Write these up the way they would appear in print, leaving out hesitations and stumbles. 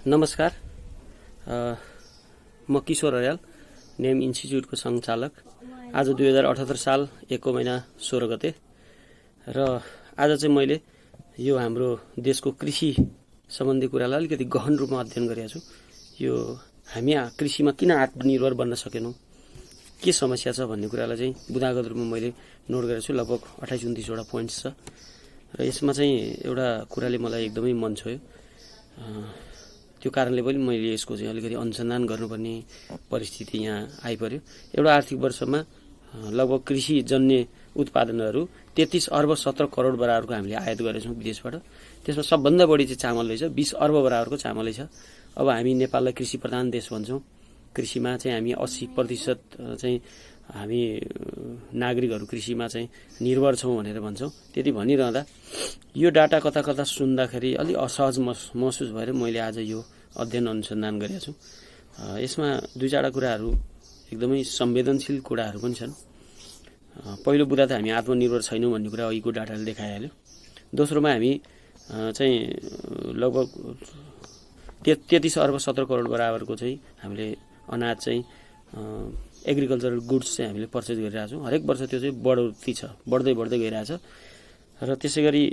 नमस्कार। म किशोर अर्याल, नेम इन्स्टिच्युटको सञ्चालक। आज 2078 साल 1 महिना 16 गते र आज चाहिँ मैले यो हाम्रो देशको कृषि सम्बन्धी कुरालाई अलिकति गहन रूपमा अध्ययन गरेको छु। यो हामी कृषिमा किन आत्मनिर्भर बन्न सकेनौँ, के समस्या छ भन्ने कुरालाई चाहिँ बुदागत रूपमा मैले नोट गरेको छु। लगभग 28-29 वटा पोइन्ट्स छ र यसमा चाहिँ एउटा कुराले मलाई एकदमै मन छोयो। त्यो कारणले पनि मैले यसको चाहिँ अलिकति अनुसन्धान गर्नुपर्ने परिस्थिति यहाँ आइपर्यो। एउटा आर्थिक वर्षमा लगभग कृषिजन्य उत्पादनहरू 33 अर्ब 17 करोड बराबरको हामीले आयात गरेछौँ विदेशबाट। त्यसमा सबभन्दा बढी चाहिँ चामलै छ, 20 अर्ब बराबरको चामलै छ। अब हामी नेपाललाई कृषि प्रधान देश भन्छौँ। कृषिमा चाहिँ हामी 80% चाहिँ हामी नागरिकहरू कृषिमा चाहिँ निर्भर छौँ भनेर भन्छौँ। त्यति भनिरहँदा यो डाटा कता कता सुन्दाखेरि अलि असहज महसुस भएर मैले आज यो अध्ययन अनुसन्धान गरेको छु। यसमा दुई चारवटा कुराहरू एकदमै संवेदनशील कुराहरू पनि छन्। पहिलो बुदा त हामी आत्मनिर्भर छैनौँ भन्ने कुरा अहिलेको डाटाले देखाइहाल्यो। दोस्रोमा हामी चाहिँ लगभग 33 अर्ब 17 करोड बराबरको चाहिँ हामीले अनाज चाहिँ एग्रिकल्चरल गुड्स चाहिँ हामीले पर्चेज गरिरहेको छौँ। हरेक वर्ष त्यो चाहिँ बढोत्तरी छ, बढ्दै गइरहेछ। र त्यसै गरी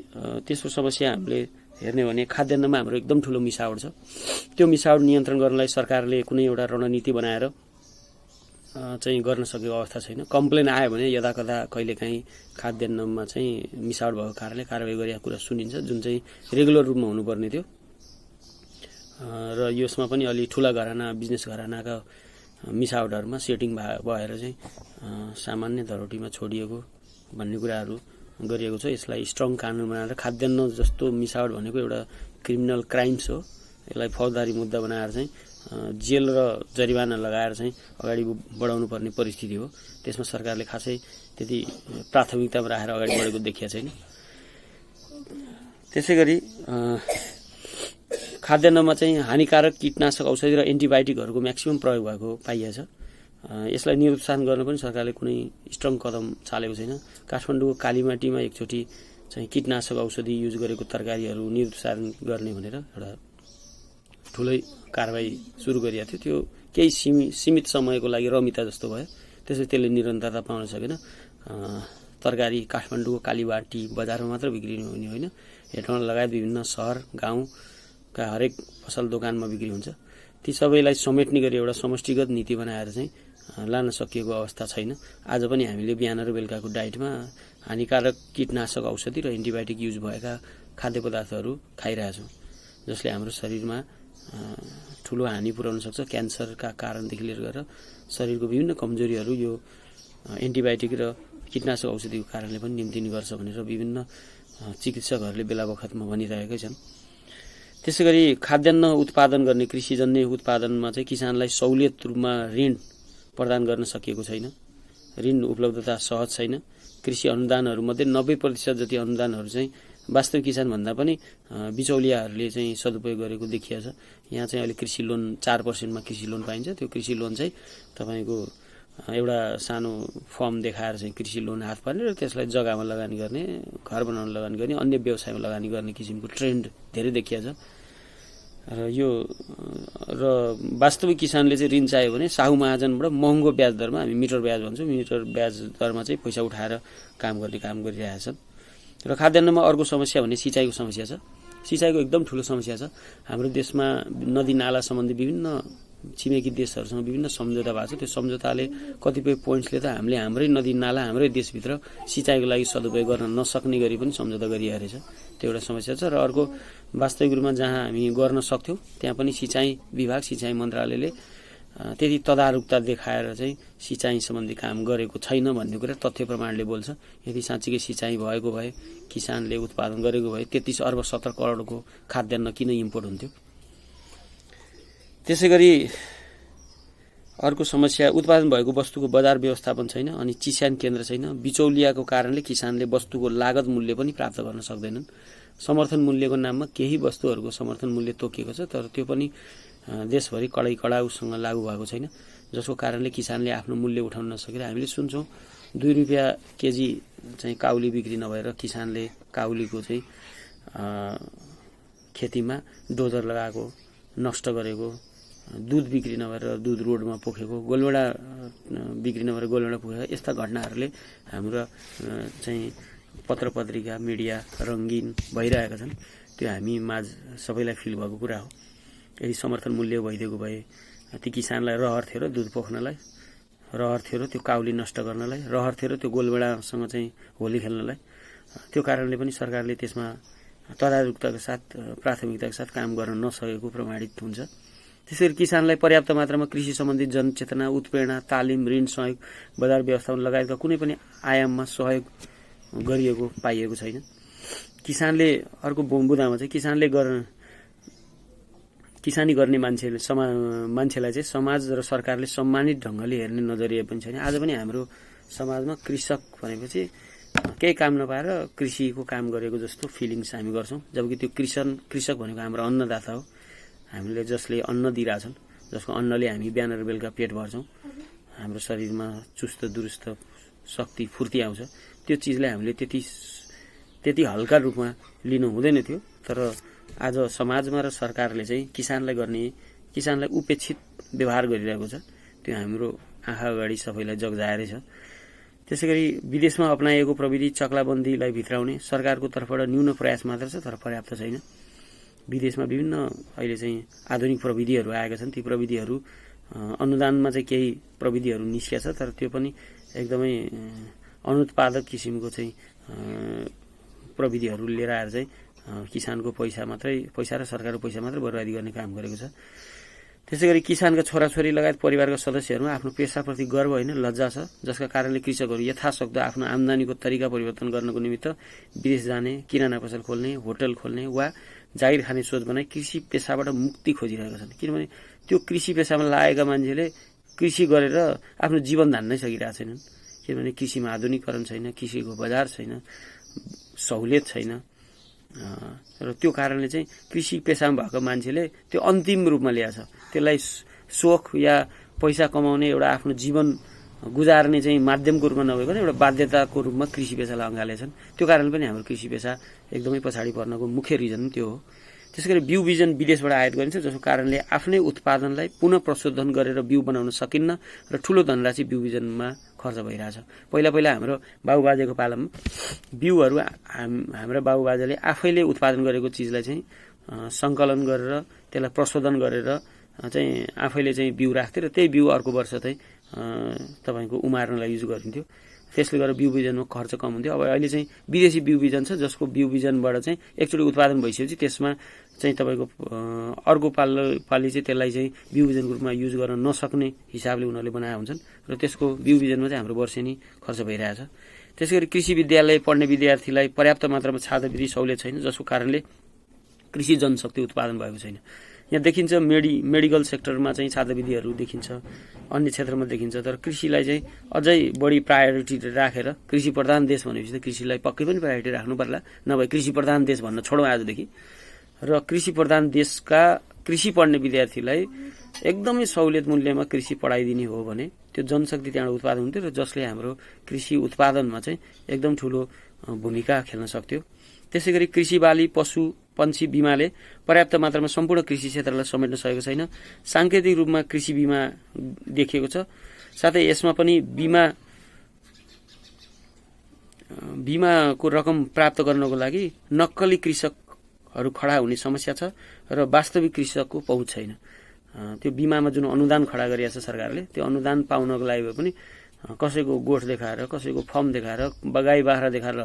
तेस्रो समस्या हामीले हेर्ने भने खाद्यान्नमा हाम्रो एकदम ठुलो मिसावट छ। त्यो मिसावट नियन्त्रण गर्नलाई सरकारले कुनै एउटा रणनीति बनाएर चाहिँ गर्न सकेको अवस्था छैन। कम्प्लेन आयो भने यदाकदा कहिलेकाहीँ खाद्यान्नमा चाहिँ मिसावट भएको कारणले कारबाही गरेको कुरा सुनिन्छ, जुन चाहिँ रेगुलर रूपमा हुनुपर्ने थियो। र यसमा पनि अलि ठुला घराना, बिजनेस घरानाका मिसावटहरूमा सेटिङ भएर चाहिँ सामान्य धरोटीमा छोडिएको भन्ने कुराहरू गरिएको छ। यसलाई स्ट्रङ कानुन बनाएर खाद्यान्न जस्तो मिसावट भनेको एउटा क्रिमिनल क्राइम्स हो। यसलाई फौजदारी मुद्दा बनाएर चाहिँ जेल र जरिवाना लगाएर चाहिँ अगाडि बढाउनु पर्ने परिस्थिति हो। त्यसमा सरकारले खासै त्यति प्राथमिकतामा राखेर अगाडि बढेको देखिएको छैन। त्यसै गरी खाद्यान्नमा चाहिँ हानिकारक कीटनाशक औषधि र एन्टिबायोटिकहरूको म्याक्सिमम प्रयोग भएको पाइएको छ। यसलाई निरुत्साहन गर्न पनि सरकारले कुनै स्ट्रङ कदम चालेको छैन। काठमाडौँको कालीमाटीमा एकचोटि चाहिँ कीटनाशक औषधि युज गरेको तरकारीहरू निरुत्साहन गर्ने भनेर एउटा ठुलै कारबाही सुरु गरिएको थियो। त्यो केही सीमित समयको लागि रमिता जस्तो भयो, त्यसै त्यसले निरन्तरता पाउन सकेन। तरकारी काठमाडौँको कालीबाटी बजारमा मात्र बिक्री हुने होइन, हेटौँडा लगायत विभिन्न सहर गाउँका हरेक पसल दोकानमा बिक्री हुन्छ। ती सबैलाई समेट्ने गरी एउटा समष्टिगत नीति बनाएर चाहिँ लान सकिएको अवस्था छैन। आज पनि हामीले बिहान र बेलुकाको डाइटमा हानिकारक कीटनाशक औषधि र एन्टिबायोटिक युज भएका खाद्य पदार्थहरू खाइरहेछौँ, जसले हाम्रो शरीरमा ठुलो हानि पुर्याउन सक्छ। क्यान्सरका कारणदेखि लिएर गएर शरीरको विभिन्न कमजोरीहरू यो एन्टिबायोटिक र कीटनाशक औषधिको कारणले पनि निम्तिने गर्छ भनेर विभिन्न चिकित्सकहरूले बेला बखतमा भनिरहेकै छन्। त्यसै गरी खाद्यान्न उत्पादन गर्ने कृषिजन्य उत्पादनमा चाहिँ किसानलाई सहुलियत रूपमा ऋण प्रदान गर्न सकिएको छैन। ऋण उपलब्धता सहज छैन। कृषि अनुदानहरूमध्ये 90% जति अनुदानहरू चाहिँ वास्तविक किसानभन्दा पनि बिचौलियाहरूले चाहिँ सदुपयोग गरेको देखिएको छ। यहाँ चाहिँ अहिले कृषि लोन 4% कृषि लोन पाइन्छ। त्यो कृषि लोन चाहिँ तपाईँको एउटा सानो फर्म देखाएर चाहिँ कृषि लोन हात पार्ने र त्यसलाई जग्गामा लगानी गर्ने, घर बनाउन लगानी गर्ने, अन्य व्यवसायमा लगानी गर्ने किसिमको ट्रेन्ड धेरै देखिएको छ। र वास्तविक किसानले चाहिँ ऋण चाह्यो भने साहु महाजनबाट महँगो ब्याज दरमा, हामी मिटर ब्याज भन्छौँ, मिटर ब्याज दरमा चाहिँ पैसा उठाएर काम गरिरहेका छन्। र खाद्यान्नमा अर्को समस्या भने सिँचाइको समस्या छ। सिँचाइको एकदम ठुलो समस्या छ। हाम्रो देशमा नदी नाला सम्बन्धी विभिन्न छिमेकी देशहरूसँग विभिन्न सम्झौता भएको छ। त्यो सम्झौताले कतिपय पोइन्ट्सले त हामीले हाम्रै नदी नाला, हाम्रै देशभित्र सिँचाइको लागि सदुपयोग गर्न नसक्ने गरी पनि सम्झौता गरिएको रहेछ। त्यो एउटा समस्या छ। र अर्को वास्तविक रूपमा जहाँ हामी गर्न सक्थ्यौँ त्यहाँ पनि सिँचाइ विभाग, सिँचाइ मन्त्रालयले त्यति तदारुकता देखाएर चाहिँ सिँचाइ सम्बन्धी काम गरेको छैन भन्ने कुरा तथ्य प्रमाणले बोल्छ। यदि साँच्चीकै सिँचाइ भएको भए, किसानले उत्पादन गरेको भए 33 अर्ब 17 करोडको खाद्यान्न किन इम्पोर्ट हुन्थ्यो। त्यसै गरी अर्को समस्या उत्पादन भएको वस्तुको बजार व्यवस्थापन छैन अनि चिस्यान केन्द्र छैन। बिचौलियाको कारणले किसानले वस्तुको लागत मूल्य पनि प्राप्त गर्न सक्दैनन्। समर्थन मूल्यको नाममा केही वस्तुहरूको समर्थन मूल्य तोकिएको छ, तर त्यो पनि देशभरि कडाउसँग लागू भएको छैन, जसको कारणले किसानले आफ्नो मूल्य उठाउन नसकेर हामीले सुन्छौँ 2 रुपियाँ केजी चाहिँ काउली बिक्री नभएर किसानले काउलीको चाहिँ खेतीमा डोजर लगाएको नष्ट गरेको, दुध बिक्री नभएर दुध रोडमा पोखेको, गोलभेडा बिक्री नभएर गोलभेडा पोखेको, यस्ता घटनाहरूले हाम्रो चाहिँ पत्र पत्रिका मिडिया रङ्गीन भइरहेका छन्। त्यो हामी माझ सबैलाई फिल भएको कुरा हो। यदि समर्थन मूल्य भइदिएको भए ती किसानलाई रहर थियो र दुध पोख्नलाई, रहर थियो र त्यो काउली नष्ट गर्नलाई, रहर थियो र त्यो गोलभेडासँग चाहिँ होली खेल्नलाई। त्यो कारणले पनि सरकारले त्यसमा तदारुकताका साथ प्राथमिकताका साथ काम गर्न नसकेको प्रमाणित हुन्छ। त्यसैगरी किसानलाई पर्याप्त मात्रामा कृषि सम्बन्धी जनचेतना, उत्प्रेरणा, तालिम, ऋण सहयोग, बजार व्यवस्थापन लगायतका कुनै पनि आयाममा सहयोग गरिएको पाइएको छैन। किसानले अर्को बुदामा चाहिँ किसानी गर्ने मान्छेलाई चाहिँ समाज र सरकारले सम्मानित ढङ्गले हेर्ने नजरिया पनि छैन। आज पनि हाम्रो समाजमा कृषक भनेपछि केही काम नपाएर कृषिको काम गरेको जस्तो फिलिङ्स हामी गर्छौँ, जबकि त्यो कृषक भनेको हाम्रो अन्नदाता हो। हामीले जसले अन्न दिइरहेछन्, जसको अन्नले हामी बिहान र बेलुका पेट भर्छौँ, हाम्रो शरीरमा चुस्त दुरुस्त शक्ति फुर्ती आउँछ, त्यो चिजलाई हामीले त्यति हल्का रूपमा लिनु हुँदैन थियो। तर आज समाजमा र सरकारले चाहिँ किसानलाई उपेक्षित व्यवहार गरिरहेको छ। त्यो हाम्रो आँखा अगाडि सबैलाई जगजाएरै छ। त्यसैगरी विदेशमा अपनाएको प्रविधि चक्लाबन्दीलाई भित्राउने सरकारको तर्फबाट न्यून प्रयास मात्र छ, तर पर्याप्त छैन। विदेशमा विभिन्न अहिले चाहिँ आधुनिक प्रविधिहरू आएका छन्। ती प्रविधिहरू अनुदानमा चाहिँ केही प्रविधिहरू निस्किया छ, तर त्यो पनि एकदमै अनुत्पादक किसिमको चाहिँ प्रविधिहरू लिएर आएर चाहिँ किसानको पैसा र सरकारको पैसा मात्रै बर्बादी गर्ने काम गरेको छ। त्यसैगरी किसानका छोराछोरी लगायत परिवारका सदस्यहरूमा आफ्नो पेसाप्रति गर्व होइन, लज्जा छ, जसका कारणले कृषकहरू यथाशक्दो आफ्नो आम्दानीको तरिका परिवर्तन गर्नको निमित्त विदेश जाने, किराना पसल खोल्ने, होटल खोल्ने वा जागिर खाने सोच बनाई कृषि पेसाबाट मुक्ति खोजिरहेका छन्। किनभने त्यो कृषि पेसामा लागेका मान्छेले कृषि गरेर आफ्नो जीवन धान्नै सकिरहेका छैनन्। किनभने कृषिमा आधुनिकीकरण छैन, कृषिको बजार छैन, सहुलियत छैन। र त्यो कारणले चाहिँ कृषि पेसामा भएको मान्छेले त्यो अन्तिम रूपमा ल्याएको छ। त्यसलाई सोख या पैसा कमाउने एउटा आफ्नो जीवन गुजार्ने चाहिँ माध्यमको रूपमा नभएको एउटा बाध्यताको रूपमा कृषि पेसालाई अँगालेछन्। त्यो कारणले पनि हाम्रो कृषि पेसा एकदमै पछाडि पर्नको मुख्य रिजन त्यो हो। त्यसैगरी बिउ बिजन विदेशबाट आयात गरिन्छ, जसको कारणले आफ्नै उत्पादनलाई पुनः प्रशोधन गरेर बिउ बनाउन सकिन्न र ठूलो धनराशि बिउ बिजनमा खर्च भइरहेछ। पहिला हाम्रो बाबुबाजेको पालामा बिउहरू हाम्रा बाबुबाजेले आफैले उत्पादन गरेको चिजलाई चाहिँ सङ्कलन गरेर त्यसलाई प्रशोधन गरेर चाहिँ आफैले चाहिँ बिउ राख्थे र त्यही बिउ अर्को वर्ष चाहिँ तपाईँको उमार्नलाई युज गरिन्थ्यो। त्यसले गर्दा बिउ बिजनमा खर्च कम हुन्थ्यो। अब अहिले चाहिँ विदेशी बिउ बिजन छ, जसको बिउ बिजनबाट चाहिँ एकचोटि उत्पादन भइसकेपछि त्यसमा चाहिँ तपाईँको अर्को पालि चाहिँ त्यसलाई चाहिँ बिउ बिजनको रूपमा युज गर्न नसक्ने हिसाबले उनीहरूले बनाएका हुन्छन् र त्यसको बिउ बिजनमा चाहिँ हाम्रो वर्षेनी खर्च भइरहेछ। त्यसैगरी कृषि विद्यालय पढ्ने विद्यार्थीलाई पर्याप्त मात्रामा छात्रवृत्ति सहुलियत छैन, जसको कारणले कृषि जनशक्ति उत्पादन भएको छैन। यहाँ देखिन्छ मेडिकल सेक्टरमा चाहिँ छात्रवृत्तिहरू देखिन्छ, अन्य क्षेत्रमा देखिन्छ, तर कृषिलाई चाहिँ अझै बढी प्रायोरिटी राखेर कृषि प्रधान देश भनेपछि त कृषिलाई पक्कै पनि प्रायोरिटी राख्नु पर्ला, नभए कृषि प्रधान देश भन्न छोडौँ आजदेखि। र कृषि प्रधान देशका कृषि पढ्ने विद्यार्थीलाई एकदमै सहुलियत मूल्यमा कृषि पढाइदिने हो भने त्यो जनशक्ति त्यहाँबाट उत्पादन हुन्थ्यो र जसले हाम्रो कृषि उत्पादनमा चाहिँ एकदम ठुलो भूमिका खेल्न सक्थ्यो। त्यसैगरी कृषि बाली पशु पन्छी बिमाले पर्याप्त मात्रामा सम्पूर्ण कृषि क्षेत्रलाई समेट्न सकेको छैन। साङ्केतिक रूपमा कृषि बिमा देखिएको छ, साथै यसमा पनि बिमाको रकम प्राप्त गर्नको लागि नक्कली कृषकहरू खडा हुने समस्या छ र वास्तविक कृषकको पहुँच छैन। त्यो बिमामा जुन अनुदान खडा गरिएको छ सरकारले, त्यो अनुदान पाउनको लागि भए पनि कसैको गोठ देखाएर, कसैको फर्म देखाएर, गाई बाख्रा देखाएर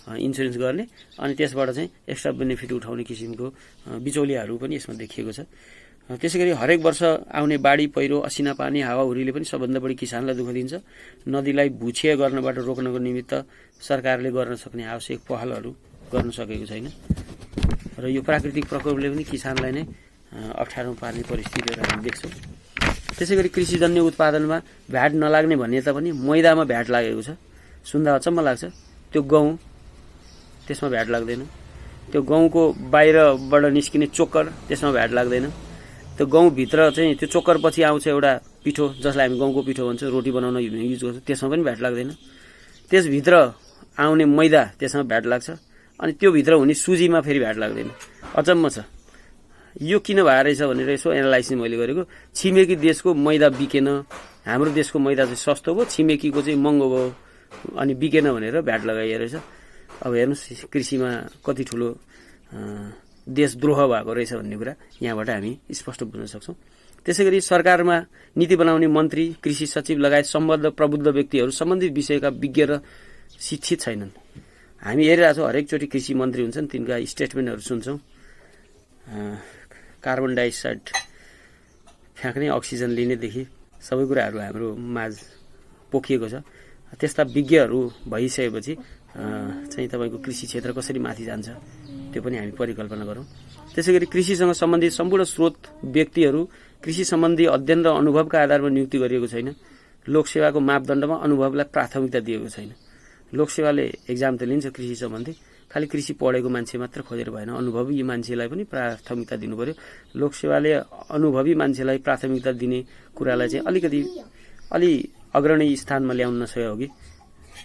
इन्सुरेन्स गर्ने अनि त्यसबाट चाहिँ एक्स्ट्रा बेनिफिट उठाउने किसिमको बिचौलियाहरू पनि यसमा देखिएको छ। त्यसैगरी हरेक वर्ष आउने बाढी पहिरो असिना पानी हावाहुरीले पनि सबभन्दा बढी किसानलाई दुःख दिन्छ। नदीलाई भुक्षय गर्नबाट रोक्नको निमित्त सरकारले गर्न सक्ने आवश्यक पहलहरू गर्न सकेको छैन र यो प्राकृतिक प्रकोपले पनि किसानलाई नै अप्ठ्यारोमा पार्ने परिस्थितिहरू हामी देख्छौँ। त्यसैगरी कृषिजन्य उत्पादनमा भ्याट नलाग्ने भन्ने त पनि मैदामा भ्याट लागेको छ। सुन्दा अचम्म लाग्छ। त्यो गहुँ त्यसमा भ्याट लाग्दैन, त्यो गहुँको बाहिरबाट निस्किने चोकर त्यसमा भ्याट लाग्दैन, त्यो गहुँभित्र चाहिँ त्यो चोकर पछि आउँछ एउटा पिठो जसलाई हामी गहुँको पिठो भन्छ, रोटी बनाउन युज गर्छ, त्यसमा पनि भ्याट लाग्दैन। त्यसभित्र आउने मैदा त्यसमा भ्याट लाग्छ अनि त्यो भित्र हुने सुजीमा फेरि भ्याट लाग्दैन। अचम्म छ। यो किन भएर रहेछ भनेर यसो एनालाइसिस मैले गरेको। छिमेकी देशको मैदा बिकेन, हाम्रो देशको मैदा चाहिँ सस्तो भयो, छिमेकीको चाहिँ महँगो भयो, अनि बिकेन भनेर भ्याट लगाइएको रहेछ। अब हेर्नुहोस् कृषिमा कति ठुलो देशद्रोह भएको रहेछ भन्ने कुरा यहाँबाट हामी स्पष्ट बुझ्न सक्छौँ। त्यसैगरी सरकारमा नीति बनाउने मन्त्री, कृषि सचिव लगायत सम्बद्ध प्रबुद्ध व्यक्तिहरू सम्बन्धित विषयका विज्ञ र शिक्षित छैनन्। हामी हेरिरहेको छौँ, हरेकचोटि कृषि मन्त्री हुन्छन्, तिनका स्टेटमेन्टहरू सुन्छौँ, कार्बन डाइअक्साइड फ्याँक्ने, अक्सिजन लिनेदेखि सबै कुराहरू हाम्रो माझ पोखिएको छ। त्यस्ता विज्ञहरू भइसकेपछि चाहिँ तपाईँको कृषि क्षेत्र कसरी माथि जान्छ त्यो पनि हामी परिकल्पना गरौँ। त्यसैगरी कृषिसँग सम्बन्धित सम्पूर्ण स्रोत व्यक्तिहरू कृषि सम्बन्धी अध्ययन र अनुभवका आधारमा नियुक्ति गरिएको छैन। लोकसेवाको मापदण्डमा अनुभवलाई प्राथमिकता दिएको छैन। लोकसेवाले एक्जाम त लिन्छ कृषि सम्बन्धी, खालि कृषि पढेको मान्छे मात्र खोजेर भएन, अनुभवी मान्छेलाई पनि प्राथमिकता दिनु पर्यो। लोकसेवाले अनुभवी मान्छेलाई प्राथमिकता दिने कुरालाई चाहिँ अलि अग्रणी स्थानमा ल्याउन नसकेको हो कि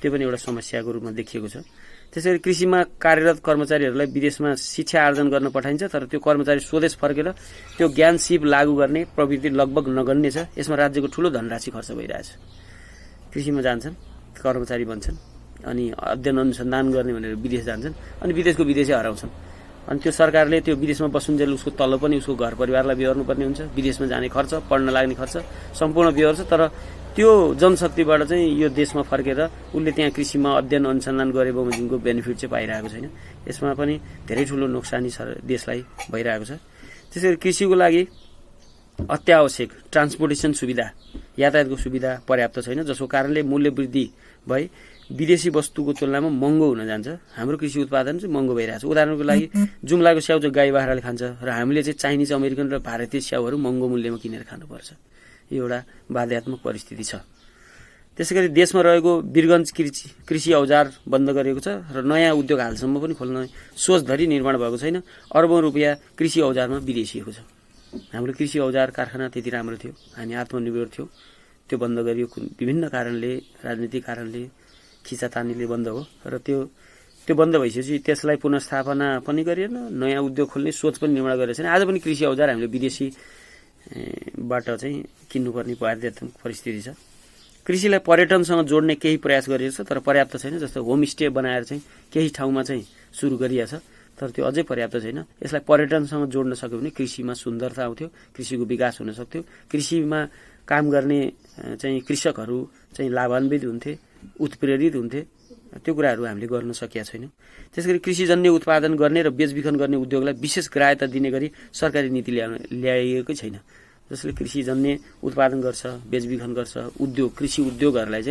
त्यो पनि एउटा समस्याको रूपमा देखिएको छ। त्यसैगरी कृषिमा कार्यरत कर्मचारीहरूलाई विदेशमा शिक्षा आर्जन गर्न पठाइन्छ, तर त्यो कर्मचारी स्वदेश फर्केर त्यो ज्ञान सिप लागू गर्ने प्रवृत्ति लगभग नगण्य छ। यसमा राज्यको ठूलो धनराशि खर्च भइरहेछ। कृषिमा जान्छन्, कर्मचारी बन्छन्, अनि अध्ययन अनुसन्धान गर्ने भनेर विदेश जान्छन्, अनि विदेशको विदेशै हराउँछन्। अनि त्यो सरकारले त्यो विदेशमा बसुन्जेल उसको तल्लो पनि उसको घर परिवारलाई बिहोर्नुपर्ने हुन्छ। विदेशमा जाने खर्च, पढ्न लाग्ने खर्च सम्पूर्ण बिहोर्छ। तर त्यो जनशक्तिबाट चाहिँ यो देशमा फर्केर उसले त्यहाँ कृषिमा अध्ययन अनुसन्धान गरे बमोजिमको बेनिफिट चाहिँ पाइरहेको छैन। यसमा पनि धेरै ठुलो नोक्सानी देशलाई भइरहेको छ। त्यसैगरी कृषिको लागि अत्यावश्यक ट्रान्सपोर्टेसन सुविधा, यातायातको सुविधा पर्याप्त छैन, जसको कारणले मूल्य वृद्धि भई विदेशी वस्तुको तुलनामा महँगो हुन जान्छ। हाम्रो कृषि उत्पादन चाहिँ महँगो भइरहेछ। उदाहरणको लागि जुम्लाको स्याउ चाहिँ गाई बाख्राले खान्छ र हामीले चाहिँ चाइनिज, अमेरिकन र भारतीय स्याउहरू महँगो मूल्यमा किनेर खानुपर्छ। यो एउटा बाध्यात्मक परिस्थिति छ। त्यसैगरी देशमा रहेको वीरगञ्ज कृषि औजार बन्द गरिएको छ र नयाँ उद्योग हालसम्म पनि खोल्न सोचधरि निर्माण भएको छैन। अरबौं रुपियाँ कृषि औजारमा विदेशिएको छ। हाम्रो कृषि औजार कारखाना त्यति राम्रो थियो, हामी आत्मनिर्भर थियौँ, त्यो बन्द गरियो विभिन्न कारणले, राजनीतिक कारणले, खिचातानीले बन्द हो। र त्यो बन्द भइसकेपछि त्यसलाई पुनर्स्थापना पनि गरिएन, नयाँ उद्योग खोल्ने सोच पनि निर्माण गरेको छैन। आज पनि कृषि औजार हामीले विदेशीबाट चाहिँ किन्नुपर्ने बाध्यतात्मक परिस्थिति छ। कृषिलाई पर्यटनसँग जोड्ने केही प्रयास गरिएको छ, तर पर्याप्त छैन। जस्तो होमस्टे बनाएर चाहिँ केही ठाउँमा चाहिँ सुरु गरिएको छ, तर त्यो अझै पर्याप्त छैन। यसलाई पर्यटनसँग जोड्न सक्यो भने कृषिमा सुन्दरता आउँथ्यो, कृषिको विकास हुन सक्थ्यो, कृषिमा काम गर्ने चाहिँ कृषकहरू चाहिँ लाभान्वित हुन्थे, उत्प्रेरित हुन्थे। त्यो कुराहरू हामीले गर्न सकेका छैनौँ। त्यसैगरी कृषिजन्य उत्पादन गर्ने र बेचबिखन गर्ने उद्योगलाई विशेष ग्राह्यता दिने गरी सरकारी नीति ल्याइएकै छैन। जसले कृषिजन्य उत्पादन गर्छ, बेचबिखन गर्छ, उद्योग, कृषि उद्योगहरूलाई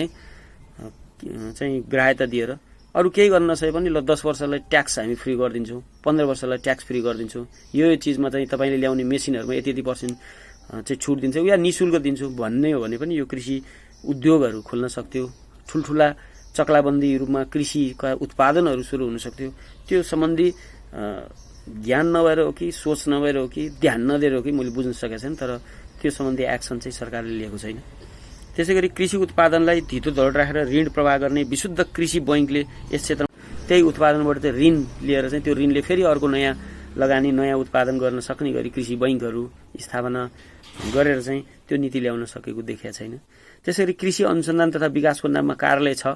चाहिँ ग्राह्यता दिएर अरू केही गर्न नसके पनि ल 10 वर्षलाई ट्याक्स हामी फ्री गरिदिन्छौँ, 15 वर्षलाई ट्याक्स फ्री गरिदिन्छौँ, यो चिजमा चाहिँ तपाईँले ल्याउने मेसिनहरूमा यति % चाहिँ छुट दिन्छौँ या निःशुल्क दिन्छौँ भन्ने हो भने पनि यो कृषि उद्योगहरू खोल्न सक्थ्यो। ठुल्ठुला चक्लाबन्दी रूपमा कृषिका उत्पादनहरू सुरु हुन सक्थ्यो। त्यो सम्बन्धी ध्यान नभएर हो कि सोच नभएर हो कि ध्यान नदिएर हो कि मैले बुझ्न सकेको छैन, तर त्यो सम्बन्धी एक्सन चाहिँ सरकारले लिएको छैन। त्यसैगरी कृषि उत्पादनलाई धितो धड राखेर ऋण प्रवाह गर्ने विशुद्ध कृषि बैङ्कले यस क्षेत्रमा त्यही उत्पादनबाट चाहिँ ऋण लिएर चाहिँ त्यो ऋणले फेरि अर्को नयाँ लगानी, नयाँ उत्पादन गर्न सक्ने गरी कृषि बैङ्कहरू स्थापना गरेर चाहिँ त्यो नीति ल्याउन सकेको देखिएको छैन। त्यसैगरी कृषि अनुसन्धान तथा विकासको नाममा कार्यालय छ,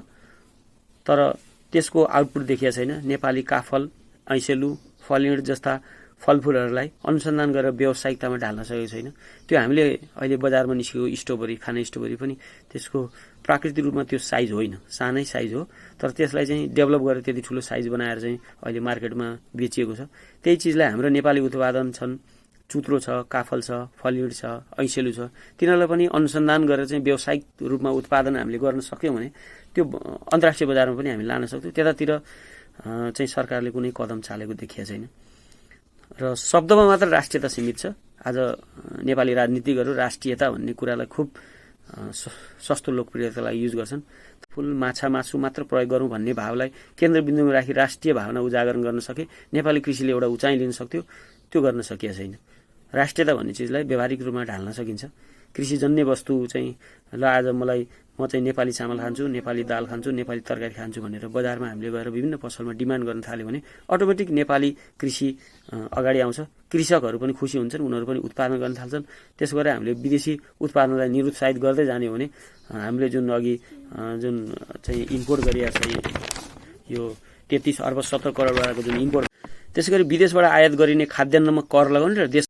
तर त्यसको आउटपुट देखिएको छैन। नेपाली काफल, ऐसेलु, फलिड जस्ता फलफुलहरूलाई अनुसन्धान गरेर व्यावसायिकतामा ढाल्न सकेको छैन। त्यो हामीले अहिले बजारमा निस्केको स्ट्रबेरी, खाने स्ट्रबेरी पनि त्यसको प्राकृतिक रूपमा त्यो साइज होइन, सानै साइज हो, तर त्यसलाई चाहिँ डेभलप गरेर त्यति ठुलो साइज बनाएर चाहिँ अहिले मार्केटमा बेचिएको छ। त्यही चिजलाई हाम्रो नेपाली उत्पादन छन्, चुत्रो छ, काफल छ, फलिड छ, ऐसेलु छ, तिनीहरूलाई पनि अनुसन्धान गरेर चाहिँ व्यावसायिक रूपमा उत्पादन हामीले गर्न सक्यौँ भने त्यो अन्तर्राष्ट्रिय बजारमा पनि हामी लान सक्छौँ। त्यतातिर चाहिँ सरकारले कुनै कदम चालेको देखिएको छैन र शब्दमा मात्र राष्ट्रियता सीमित छ। आज नेपाली राजनीतिकहरू राष्ट्रियता भन्ने कुरालाई खुब सस्तो लोकप्रियतालाई युज गर्छन्। फुल, माछा, मासु मात्र प्रयोग गरौँ भन्ने भावलाई केन्द्रबिन्दुमा राखी राष्ट्रिय भावना उजागर गर्न सके नेपाली कृषिले एउटा उचाइ लिन सक्थ्यो। त्यो गर्न सकिएको छैन। राष्ट्रियता भन्ने चिजलाई व्यावहारिक रूपमा ढाल्न सकिन्छ। कृषिजन्य वस्तु चाहिँ ल आज म चाहिँ नेपाली चामल खान्छु, नेपाली दाल खान्छु, नेपाली तरकारी खान्छु भनेर बजारमा हामीले गएर विभिन्न पसलमा डिमान्ड गर्न थाल्यो भने अटोमेटिक नेपाली कृषि अगाडि आउँछ। कृषकहरू पनि खुसी हुन्छन्, उनीहरू पनि उत्पादन गर्न थाल्छन्। त्यसो गरेर हामीले विदेशी उत्पादनलाई निरुत्साहित गर्दै जाने हो भने हामीले जुन अघि जुन चाहिँ इम्पोर्ट गरिएको छ यो 33 अर्ब 70 करोड वालाको जुन इम्पोर्ट, त्यसै गरी विदेशबाट आयात गरिने खाद्यान्नमा कर लगाउने र देश